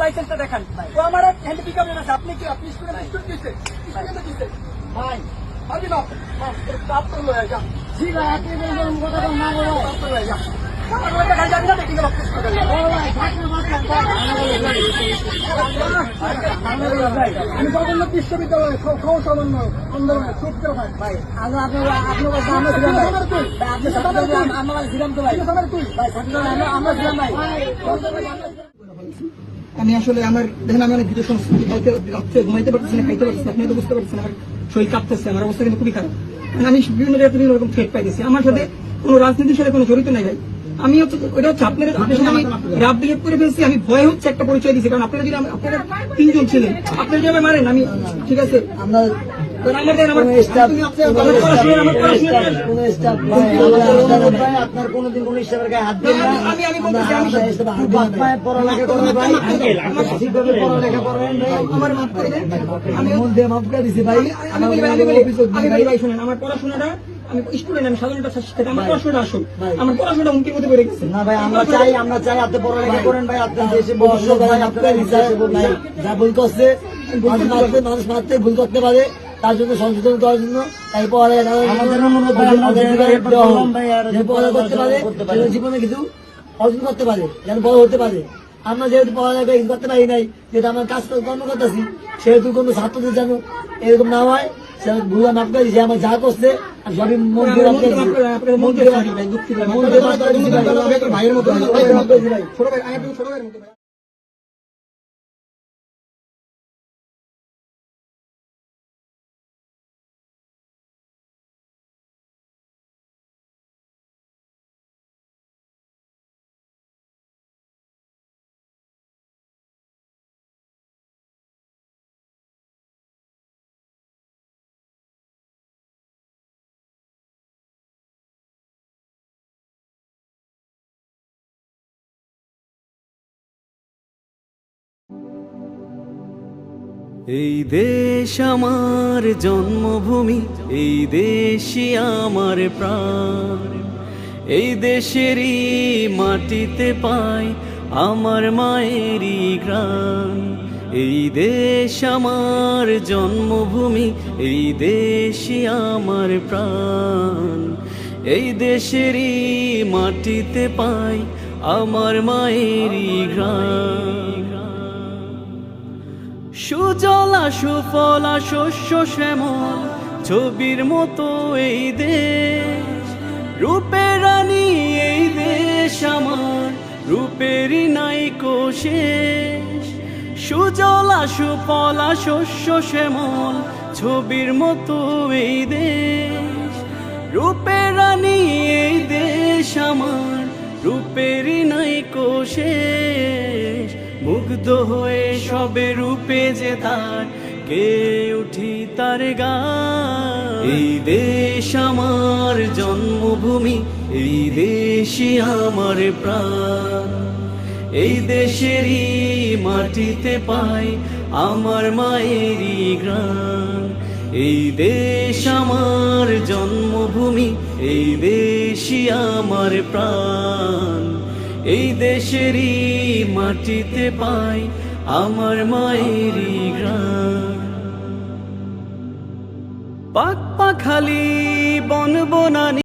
লাইসেন্সটা দেখান। ও আমার হ্যান্ড পিক আপ আছে, আপনি কি আপনি ভাই পারবি না আপনার লয়ে যা। জি ভাই, আপনি কথা না বলো আপনার লয়ে যা। আমি জগন্নাথ বিশ্ববিদ্যালয়ে সামান্য আন্দোলনে সূত্র ভাই আমরা ছিলাম তো ভাই, আমরা ছিলাম ভাই। আমি আসলে আমার দেখেন আমি অনেক ভিডিও সংস্কৃতি ঘুমাইতে পারতেছি না, খাইতে পারতেছি না, আপনি তো বুঝতে পারছেন আমার শরীর কাঁপতেছে, আমার অবস্থা কিন্তু খুবই খারাপ। আমি বিভিন্ন জায়গায় বিভিন্ন রকম থ্রেট পাইতেছি। আমার সাথে কোনো রাজনীতির সাথে কোনো জড়িত নাই ভাই। আমি হচ্ছে ওইটা হচ্ছে আপনার সাথে আমি রাব বিহেভ করে ফেলছি। আমি ভয় হচ্ছে একটা পরিচয় দিচ্ছি, কারণ আপনারা যদি আপনারা 3 জন ছিলেন, আপনারা যদি আমায় মারেন আমি ঠিক আছে আপনার কোনদিন কোন হিসাবের গায়ে হাত দেন না। পড়ালেখা করেন ভাই, ঠিকভাবে পড়ালেখা করেন ভাই। আমার মাফ করে দেন, আমি মধ্যে মাফ করে দিছি ভাই। আমার পড়াশোনাটা আমি স্টুডেন্ট, আমি সাধারণ শিক্ষার্থী, আমার পড়াশোনাটা আসুন, আমার পড়াশোনাটা হুমকির মধ্যে পড়ে গেছে। না ভাই, আমরা চাই আপনি পড়ালেখা করেন ভাই। আপনার দেশে ভবিষ্যৎ ভাই, আপনার যা ভুল করছে মানুষ মারতে ভুল করতে পারে, তার জন্য সংশোধন করার জন্য তাই পড়ালেখা করতে পারে, জীবনে কিছু অর্জন করতে পারে, যেন বড় হতে পারে। আমরা যেহেতু পড়ালেখা করতে পারি নাই, যেহেতু আমার কাজ কর্ম করতেছি, সেহেতু কোনো ছাত্রদের যেন এরকম না হয় ভুল মাফ করে দিয়েছি। আমার যা করছে সবই মন দিয়ে ভাইয়ের মতো ছোট ভাই। এই দেশ আমার জন্মভূমি, এই দেশই আমার প্রাণ। এই দেশেরই মাটিতে পাই আমার মায়েরই ঘ্রাণ। এই দেশ আমার জন্মভূমি, এই দেশই আমার প্রাণ। এই দেশেরই মাটিতে পাই আমার মায়েরই ঘ্রাণ। সুজলা সুফলা শস্য শ্যামল ছবির মতো এই দেশ। রূপের রানী এই দেশ আমার, রূপেরই নাইকো শেষ। সুজলা সুফলা শস্য শ্যামল ছবির মতো এই দেশ। রূপের রানী এই দেশ আমার, রূপেরই নাইকো শেষ। মুগ্ধ হয়ে সবে রূপে যে তার কে উঠি তার গান। এই দেশ আমার জন্মভূমি, এই দেশই আমার প্রাণ। এই দেশেরই মাটিতে পাই আমার মায়েরই ঘ্রাণ। এই দেশ আমার জন্মভূমি, এই দেশই আমার প্রাণ। এই দেশেরই মাটিতে পাই আমার মায়েরই ঘ্রাণ। পাক পাখালি বন বনানি